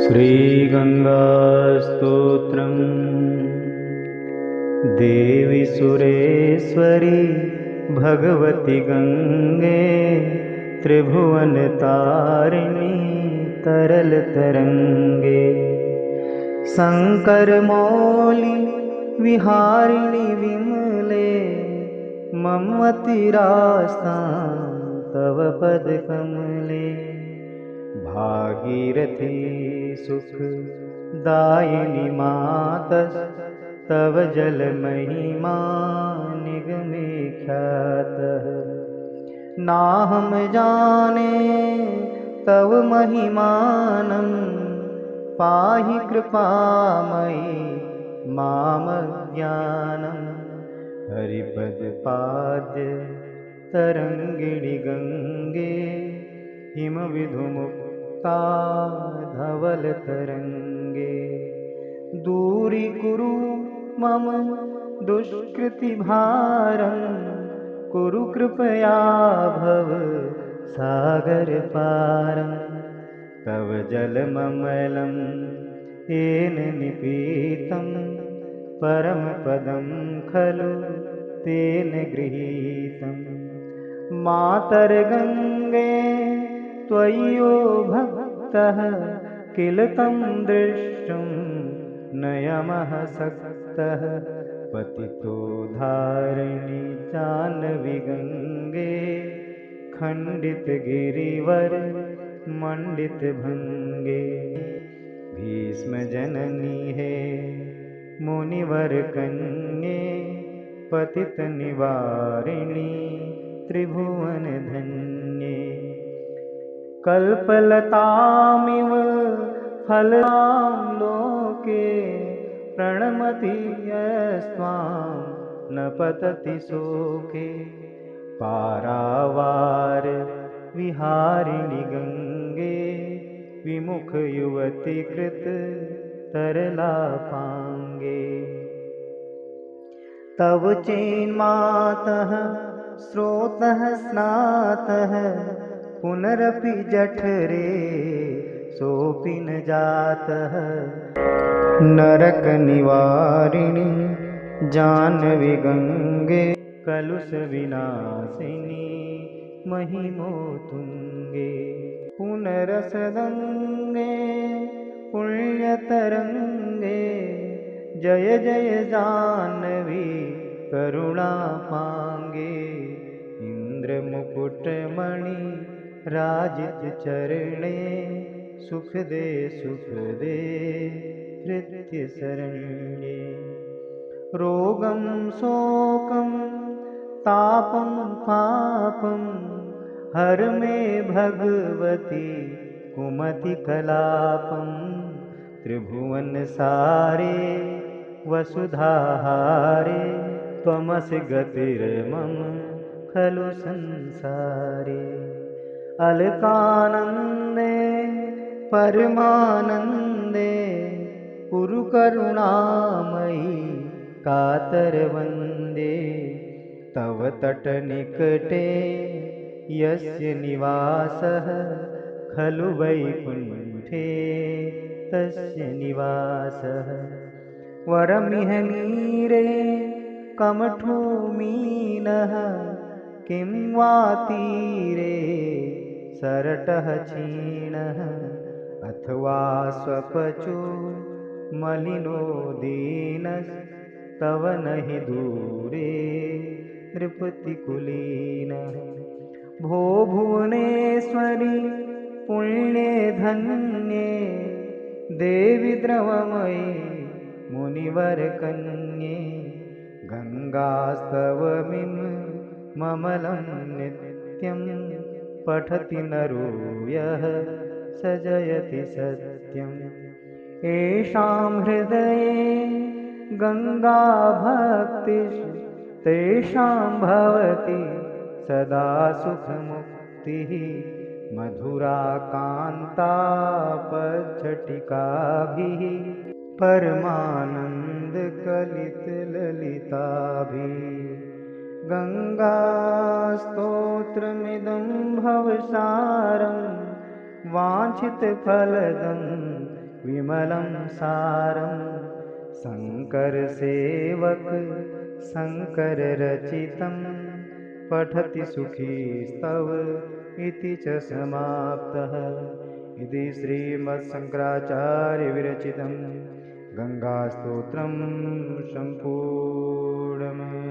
श्रीगङ्गास्तोत्रम्। देवी सुरेश्वरी भगवती गंगे, त्रिभुवनतारिणी तरल तरंगे। शंकर मौली विहारिणी विमले, ममतिरास्तां तव पद कमले। भागीरथी सुख दायिनी मातस्तव जल महिमा निगमे ख्यातः। नाहं जाने तव महिमानं, पाहि कृपामयि मामज्ञानं। हरिपदपाद्य तरंगिणी गंगे, हिमविधुमुक्ता धवल तरंगे। दूरीकुरु मम दुष्कृति भारं, कुरु कृपया भव सागर पारं। तव जलममलं येन निपीतं, परमपदं खलु तेन गृहीतं। मातर्गंगे त्वय्यो भक्तः, किल तं दृष्टुं नयमः सक्तः। पतितोद्धारिणि जाह्नवी गंगे, खंडित गिरिवर मंडित भंगे। भीष्म जननी है मुनिवर कन्ये, पतित निवारिणी त्रिभुवन धन्ये। कल्पलतामिव फलतां लोके, प्रणमति यस्त्वां न पतति शोके। पारावार विहारिणि गंगे, विमुख युवती कृत तरलापांगे। तव चेन्मातः स्रोतः स्नातः, पुनरपि जठरे सोऽपि न जातः। नरक निवारिणि जाह्नवी गंगे, कलुष विनाशिनी महिमोतुंगे। पुनरसगंगे पुण्यतरंगे, जय जय जाह्नवी करुणापांगे। इंद्रमुकुटमणि राजित चरणे, सुख दे धृत्य शरण्ये। रोगं शोकं तापं पापं, हर मे भगवती कुमति कलापं। त्रिभुवन सारे वसुधाहारे, त्वमसि गतिर्मम खलु संसारे। अलकानंदे परमानंदे, कुरु करुणामयि कातर वंदे। तव तट निकटे यस्य निवासः, खलु वैकुंठे तस्य निवासः। वरमिह नीरे कमठोमीनः, किं वा तीरे सरटः क्षीणः। अथवा स्वपचो मलिनो दीनस्तव नहि दूरे नृपतिकुलीनः। भो भुवनेश्वरि पुण्ये धन्ये, देवि द्रवमयि मुनिवर कन्ये। गंगास्तवमिम ममलं नित्यं, पठति नरो यः स जयति सत्यम्। येषां हृदये गंगा भक्तिः, तेषां भवति सदा सुखमुक्तिः। मधुरा कान्ता पच्छटिकाभिः, परमानंद कलित ललिताभिः। गंगा स्तोत्रमिदं भवसारं, वाञ्छित फलदं विमलं सारं शङ्करसेवक शङ्कररचितं पठति सुखी स्तव इति च समाप्तः। इति श्रीमत्शङ्कराचार्यविरचितं गङ्गास्तोत्रं सम्पूर्णम्।